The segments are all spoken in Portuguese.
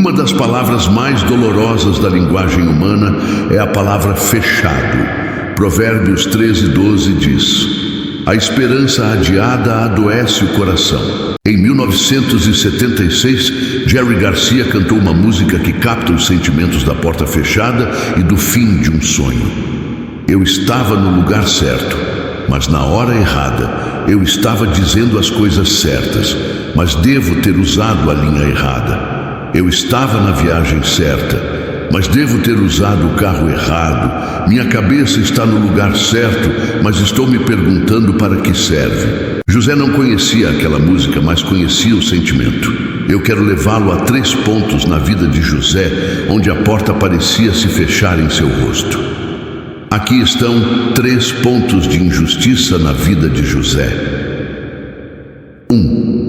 Uma das palavras mais dolorosas da linguagem humana é a palavra fechado. Provérbios 13:12 diz: a esperança adiada adoece o coração. Em 1976, Jerry Garcia cantou uma música que capta os sentimentos da porta fechada e do fim de um sonho. Eu estava no lugar certo, mas na hora errada. Eu estava dizendo as coisas certas, mas devo ter usado a linha errada. Eu estava na viagem certa, mas devo ter usado o carro errado. Minha cabeça está no lugar certo, mas estou me perguntando para que serve. José não conhecia aquela música, mas conhecia o sentimento. Eu quero levá-lo a 3 pontos na vida de José, onde a porta parecia se fechar em seu rosto. Aqui estão 3 pontos de injustiça na vida de José. 1.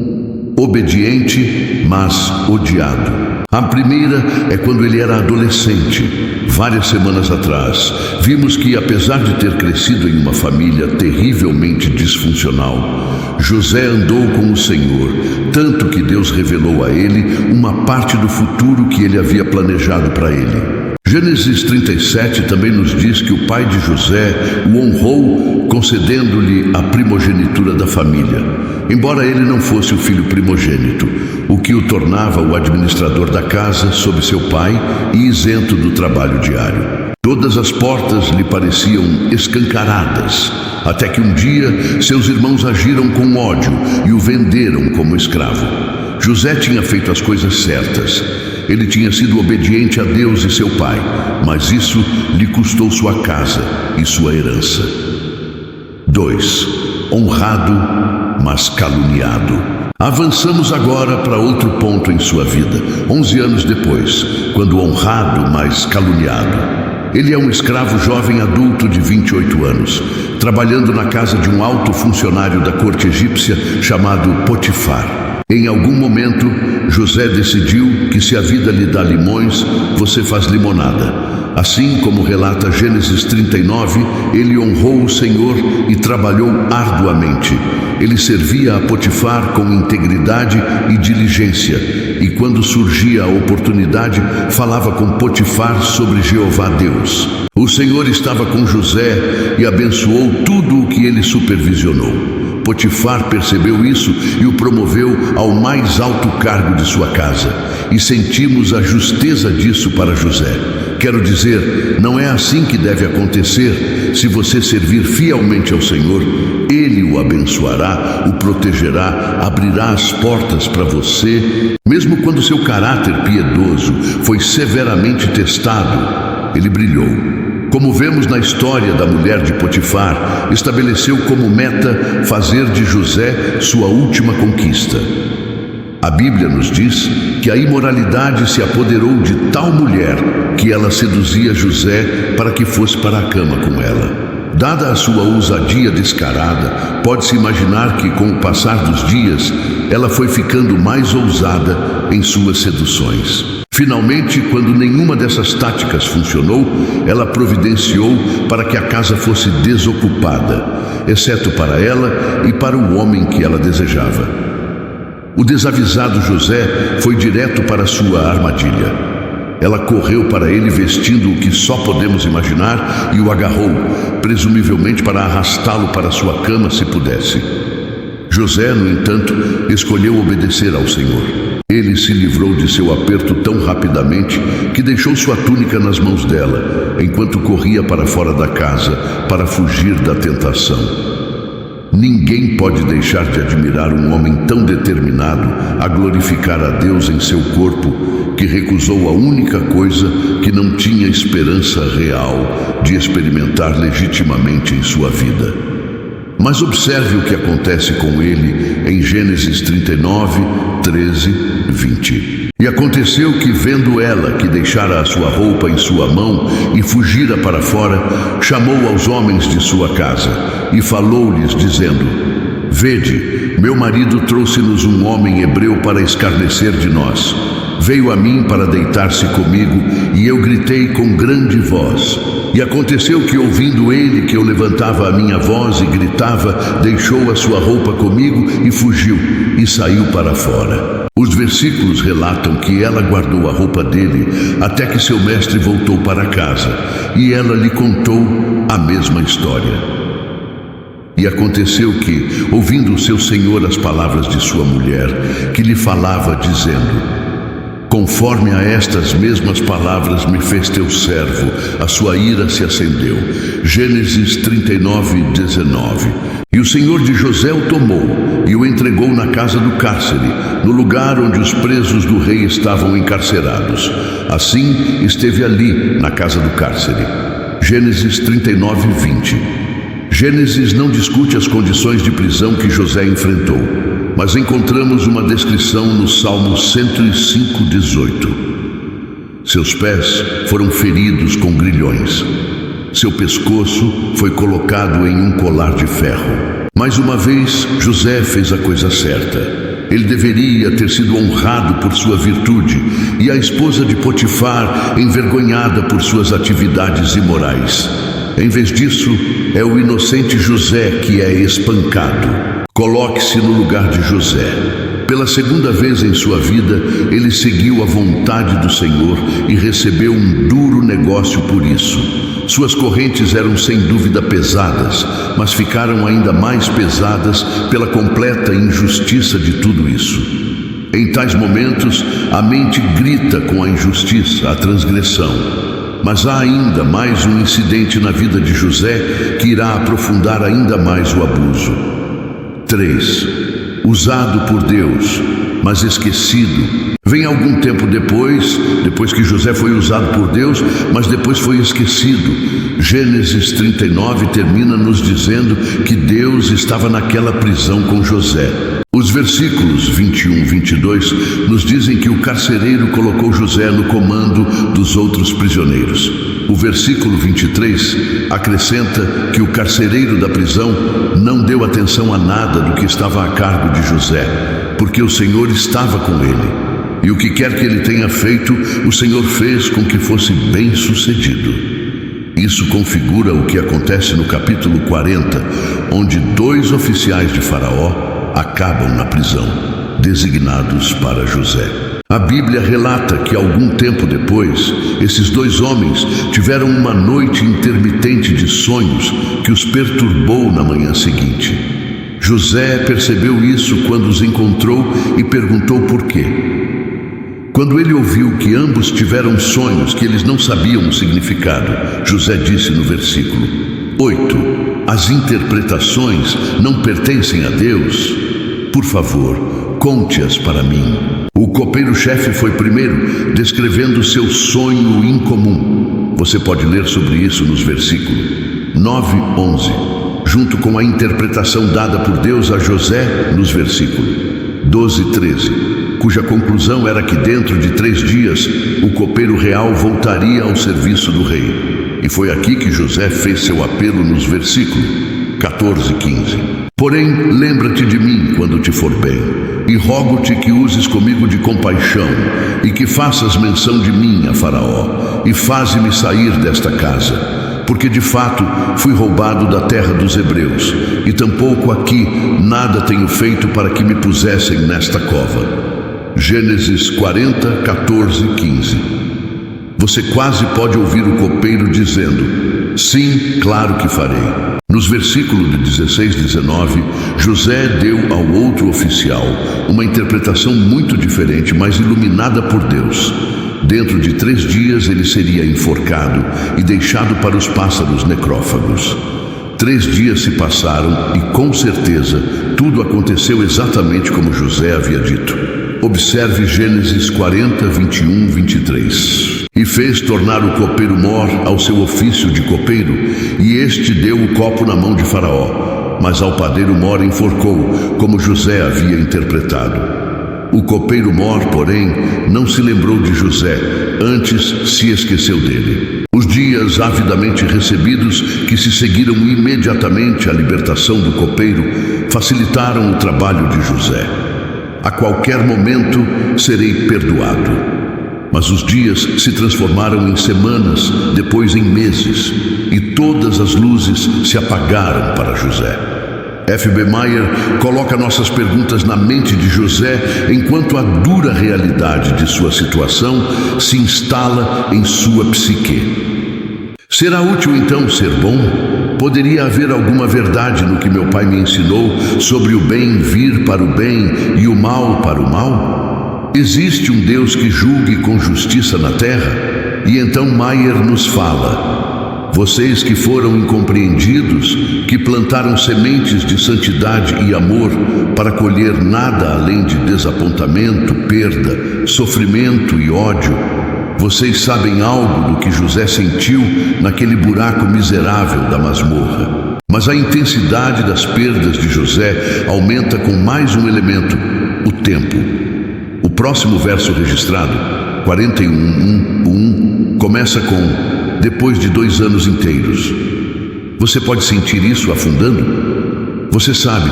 Obediente, mas odiado. A primeira é quando ele era adolescente. Várias semanas atrás, vimos que, apesar de ter crescido em uma família terrivelmente disfuncional, José andou com o Senhor, tanto que Deus revelou a ele uma parte do futuro que ele havia planejado para ele. Gênesis 37 também nos diz que o pai de José o honrou, concedendo-lhe a primogenitura da família, embora ele não fosse o filho primogênito, o que o tornava o administrador da casa sob seu pai e isento do trabalho diário. Todas as portas lhe pareciam escancaradas, até que um dia seus irmãos agiram com ódio e o venderam como escravo. José tinha feito as coisas certas. Ele tinha sido obediente a Deus e seu pai, mas isso lhe custou sua casa e sua herança. 2. Honrado, mas caluniado. Avançamos agora para outro ponto em sua vida, 11 anos depois, quando honrado, mas caluniado. Ele é um escravo jovem adulto de 28 anos, trabalhando na casa de um alto funcionário da corte egípcia chamado Potifar. Em algum momento, José decidiu que se a vida lhe dá limões, você faz limonada. Assim como relata Gênesis 39, ele honrou o Senhor e trabalhou arduamente. Ele servia a Potifar com integridade e diligência, e quando surgia a oportunidade, falava com Potifar sobre Jeová Deus. O Senhor estava com José e abençoou tudo o que ele supervisionou. Potifar percebeu isso e o promoveu ao mais alto cargo de sua casa. E sentimos a justeza disso para José. Quero dizer, não é assim que deve acontecer. Se você servir fielmente ao Senhor, Ele o abençoará, o protegerá, abrirá as portas para você. Mesmo quando seu caráter piedoso foi severamente testado, ele brilhou. Como vemos na história da mulher de Potifar, estabeleceu como meta fazer de José sua última conquista. A Bíblia nos diz que a imoralidade se apoderou de tal mulher que ela seduzia José para que fosse para a cama com ela. Dada a sua ousadia descarada, pode-se imaginar que, com o passar dos dias, ela foi ficando mais ousada em suas seduções. Finalmente, quando nenhuma dessas táticas funcionou, ela providenciou para que a casa fosse desocupada, exceto para ela e para o homem que ela desejava. O desavisado José foi direto para sua armadilha. Ela correu para ele vestindo o que só podemos imaginar e o agarrou, presumivelmente para arrastá-lo para sua cama se pudesse. José, no entanto, escolheu obedecer ao Senhor. Ele se livrou de seu aperto tão rapidamente que deixou sua túnica nas mãos dela, enquanto corria para fora da casa para fugir da tentação. Ninguém pode deixar de admirar um homem tão determinado a glorificar a Deus em seu corpo, que recusou a única coisa que não tinha esperança real de experimentar legitimamente em sua vida. Mas observe o que acontece com ele em Gênesis 39, 13, 20. E aconteceu que, vendo ela que deixara a sua roupa em sua mão e fugira para fora, chamou aos homens de sua casa e falou-lhes, dizendo: Vede, meu marido trouxe-nos um homem hebreu para escarnecer de nós. Veio a mim para deitar-se comigo, e eu gritei com grande voz. E aconteceu que, ouvindo ele que eu levantava a minha voz e gritava, deixou a sua roupa comigo e fugiu, e saiu para fora. Os versículos relatam que ela guardou a roupa dele até que seu mestre voltou para casa, e ela lhe contou a mesma história. E aconteceu que, ouvindo seu senhor as palavras de sua mulher, que lhe falava dizendo: conforme a estas mesmas palavras me fez teu servo, a sua ira se acendeu. Gênesis 39:19. E o Senhor de José o tomou e o entregou na casa do cárcere, no lugar onde os presos do rei estavam encarcerados. Assim esteve ali, na casa do cárcere. Gênesis 39:20. Gênesis não discute as condições de prisão que José enfrentou, mas encontramos uma descrição no Salmo 105:18. Seus pés foram feridos com grilhões. Seu pescoço foi colocado em um colar de ferro. Mais uma vez, José fez a coisa certa. Ele deveria ter sido honrado por sua virtude, e a esposa de Potifar envergonhada por suas atividades imorais. Em vez disso, é o inocente José que é espancado. Coloque-se no lugar de José. Pela segunda vez em sua vida, ele seguiu a vontade do Senhor e recebeu um duro negócio por isso. Suas correntes eram sem dúvida pesadas, mas ficaram ainda mais pesadas pela completa injustiça de tudo isso. Em tais momentos, a mente grita com a injustiça, a transgressão. Mas há ainda mais um incidente na vida de José que irá aprofundar ainda mais o abuso. 3. Usado por Deus, mas esquecido. Vem algum tempo depois que José foi usado por Deus, mas depois foi esquecido. Gênesis 39 termina nos dizendo que Deus estava naquela prisão com José. Os versículos 21-22 nos dizem que o carcereiro colocou José no comando dos outros prisioneiros. O versículo 23 acrescenta que o carcereiro da prisão não deu atenção a nada do que estava a cargo de José, porque o Senhor estava com ele. E o que quer que ele tenha feito, o Senhor fez com que fosse bem sucedido. Isso configura o que acontece no capítulo 40, onde 2 oficiais de Faraó acabam na prisão, designados para José. A Bíblia relata que algum tempo depois, esses 2 homens tiveram uma noite intermitente de sonhos que os perturbou na manhã seguinte. José percebeu isso quando os encontrou e perguntou por quê. Quando ele ouviu que ambos tiveram sonhos que eles não sabiam o significado, José disse no versículo 8: as interpretações não pertencem a Deus? Por favor, conte-as para mim. O copeiro-chefe foi primeiro, descrevendo seu sonho incomum. Você pode ler sobre isso nos versículos 9-11, junto com a interpretação dada por Deus a José nos versículos 12-13. Cuja conclusão era que dentro de 3 dias o copeiro real voltaria ao serviço do rei. E foi aqui que José fez seu apelo nos versículos 14-15. Porém, lembra-te de mim quando te for bem, e rogo-te que uses comigo de compaixão, e que faças menção de mim a Faraó, e faze-me sair desta casa, porque de fato fui roubado da terra dos hebreus, e tampouco aqui nada tenho feito para que me pusessem nesta cova. Gênesis 40, 14 e 15. Você quase pode ouvir o copeiro dizendo: sim, claro que farei. Nos versículos de 16-19, José deu ao outro oficial uma interpretação muito diferente, mas iluminada por Deus. Dentro de 3 dias ele seria enforcado e deixado para os pássaros necrófagos. 3 dias se passaram e, com certeza, tudo aconteceu exatamente como José havia dito. Observe Gênesis 40, 21, 23. E fez tornar o copeiro mor ao seu ofício de copeiro, e este deu o copo na mão de Faraó, mas ao padeiro mor enforcou, como José havia interpretado. O copeiro mor, porém, não se lembrou de José, antes se esqueceu dele. Os dias avidamente recebidos, que se seguiram imediatamente à libertação do copeiro, facilitaram o trabalho de José. A qualquer momento serei perdoado. Mas os dias se transformaram em semanas, depois em meses, e todas as luzes se apagaram para José. F.B. Meyer coloca nossas perguntas na mente de José enquanto a dura realidade de sua situação se instala em sua psique. Será útil então ser bom? Poderia haver alguma verdade no que meu pai me ensinou sobre o bem vir para o bem e o mal para o mal? Existe um Deus que julgue com justiça na terra? E então Meyer nos fala: vocês que foram incompreendidos, que plantaram sementes de santidade e amor para colher nada além de desapontamento, perda, sofrimento e ódio, vocês sabem algo do que José sentiu naquele buraco miserável da masmorra. Mas a intensidade das perdas de José aumenta com mais um elemento: o tempo. O próximo verso registrado, 41:1, começa com: depois de 2 anos inteiros. Você pode sentir isso afundando? Você sabe,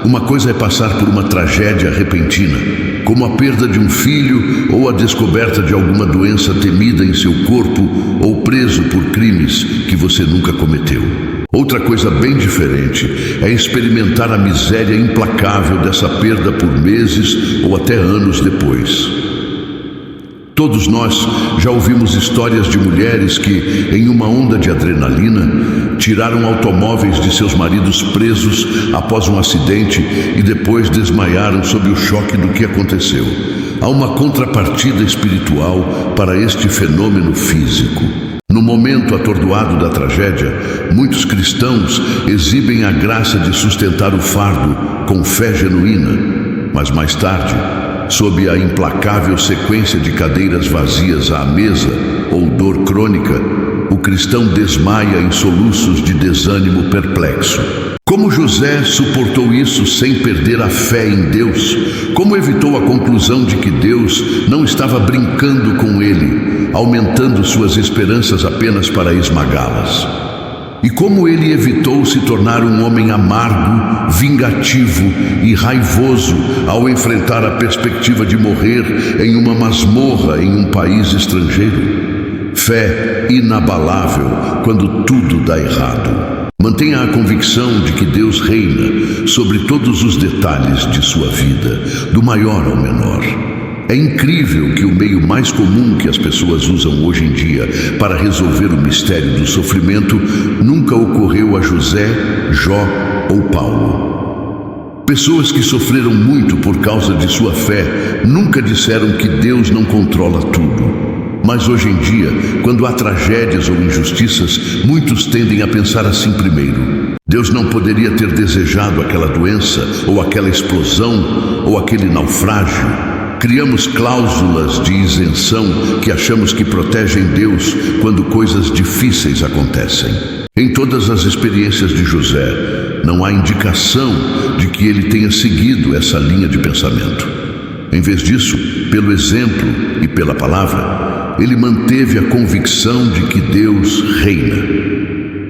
uma coisa é passar por uma tragédia repentina, como a perda de um filho ou a descoberta de alguma doença temida em seu corpo ou preso por crimes que você nunca cometeu. Outra coisa bem diferente é experimentar a miséria implacável dessa perda por meses ou até anos depois. Todos nós já ouvimos histórias de mulheres que, em uma onda de adrenalina, tiraram automóveis de seus maridos presos após um acidente e depois desmaiaram sob o choque do que aconteceu. Há uma contrapartida espiritual para este fenômeno físico. No momento atordoado da tragédia, muitos cristãos exibem a graça de sustentar o fardo com fé genuína, mas mais tarde, sob a implacável sequência de cadeiras vazias à mesa ou dor crônica, o cristão desmaia em soluços de desânimo perplexo. Como José suportou isso sem perder a fé em Deus? Como evitou a conclusão de que Deus não estava brincando com ele, aumentando suas esperanças apenas para esmagá-las? E como ele evitou se tornar um homem amargo, vingativo e raivoso ao enfrentar a perspectiva de morrer em uma masmorra em um país estrangeiro? Fé inabalável quando tudo dá errado. Mantenha a convicção de que Deus reina sobre todos os detalhes de sua vida, do maior ao menor. É incrível que o meio mais comum que as pessoas usam hoje em dia para resolver o mistério do sofrimento nunca ocorreu a José, Jó ou Paulo. Pessoas que sofreram muito por causa de sua fé nunca disseram que Deus não controla tudo. Mas hoje em dia, quando há tragédias ou injustiças, muitos tendem a pensar assim primeiro: Deus não poderia ter desejado aquela doença, ou aquela explosão, ou aquele naufrágio. Criamos cláusulas de isenção que achamos que protegem Deus quando coisas difíceis acontecem. Em todas as experiências de José, não há indicação de que ele tenha seguido essa linha de pensamento. Em vez disso, pelo exemplo e pela palavra, ele manteve a convicção de que Deus reina.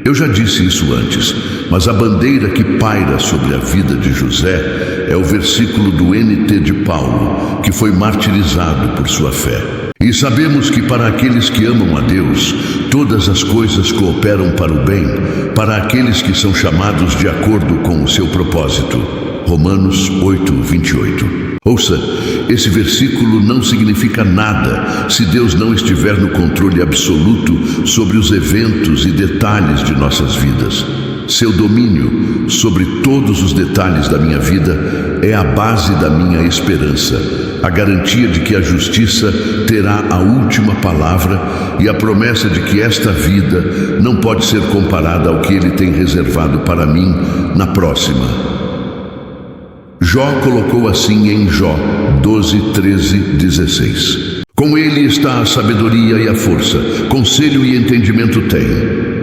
Eu já disse isso antes, mas a bandeira que paira sobre a vida de José é o versículo do NT de Paulo, que foi martirizado por sua fé. E sabemos que para aqueles que amam a Deus, todas as coisas cooperam para o bem, para aqueles que são chamados de acordo com o seu propósito. Romanos 8:28. Ouça, esse versículo não significa nada se Deus não estiver no controle absoluto sobre os eventos e detalhes de nossas vidas. Seu domínio sobre todos os detalhes da minha vida é a base da minha esperança, a garantia de que a justiça terá a última palavra e a promessa de que esta vida não pode ser comparada ao que Ele tem reservado para mim na próxima. Jó colocou assim em Jó 12:13-16. Com ele está a sabedoria e a força, conselho e entendimento tem.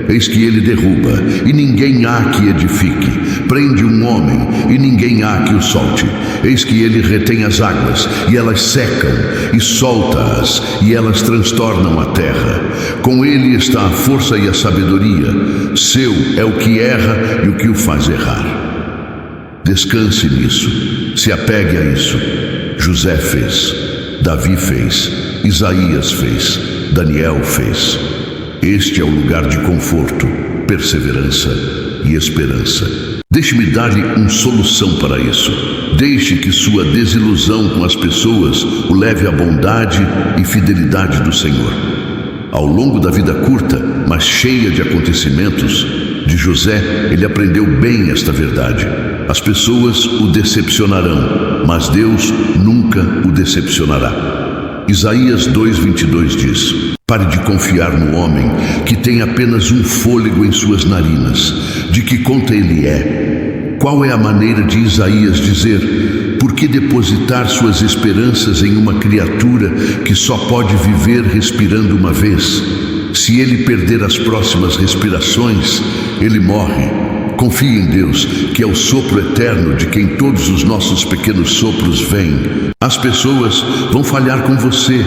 Eis que ele derruba, e ninguém há que edifique. Prende um homem, e ninguém há que o solte. Eis que ele retém as águas, e elas secam, e solta-as, e elas transtornam a terra. Com ele está a força e a sabedoria. Seu é o que erra e o que o faz errar. Descanse nisso, se apegue a isso. José fez, Davi fez, Isaías fez, Daniel fez. Este é o lugar de conforto, perseverança e esperança. Deixe-me dar-lhe uma solução para isso. Deixe que sua desilusão com as pessoas o leve à bondade e fidelidade do Senhor. Ao longo da vida curta, mas cheia de acontecimentos, de José, ele aprendeu bem esta verdade. As pessoas o decepcionarão, mas Deus nunca o decepcionará. Isaías 2:22 diz: pare de confiar no homem que tem apenas um fôlego em suas narinas. De que conta ele é? Qual é a maneira de Isaías dizer: por que depositar suas esperanças em uma criatura que só pode viver respirando uma vez? Se ele perder as próximas respirações, ele morre. Confie em Deus, que é o sopro eterno de quem todos os nossos pequenos sopros vêm. As pessoas vão falhar com você,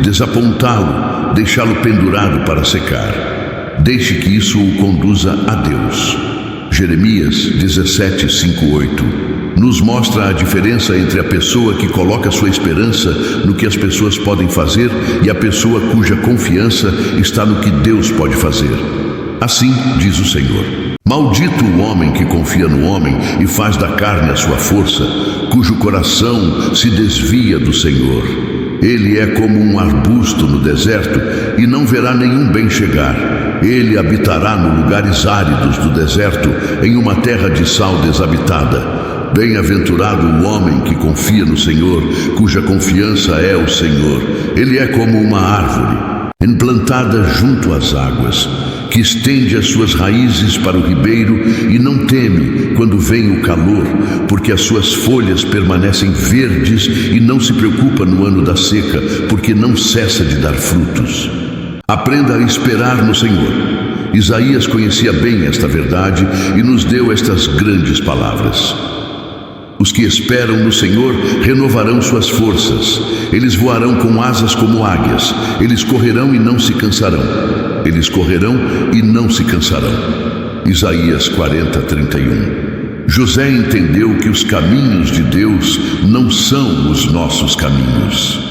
desapontá-lo, deixá-lo pendurado para secar. Deixe que isso o conduza a Deus. Jeremias 17:5-8 nos mostra a diferença entre a pessoa que coloca sua esperança no que as pessoas podem fazer e a pessoa cuja confiança está no que Deus pode fazer. Assim diz o Senhor: maldito o homem que confia no homem e faz da carne a sua força, cujo coração se desvia do Senhor. Ele é como um arbusto no deserto e não verá nenhum bem chegar. Ele habitará nos lugares áridos do deserto, em uma terra de sal desabitada. Bem-aventurado o homem que confia no Senhor, cuja confiança é o Senhor. Ele é como uma árvore, implantada junto às águas, que estende as suas raízes para o ribeiro e não teme quando vem o calor, porque as suas folhas permanecem verdes e não se preocupa no ano da seca, porque não cessa de dar frutos. Aprenda a esperar no Senhor. Isaías conhecia bem esta verdade e nos deu estas grandes palavras. Os que esperam no Senhor renovarão suas forças. Eles voarão com asas como águias. Eles correrão e não se cansarão. Eles correrão e não se cansarão. Isaías 40:31. José entendeu que os caminhos de Deus não são os nossos caminhos.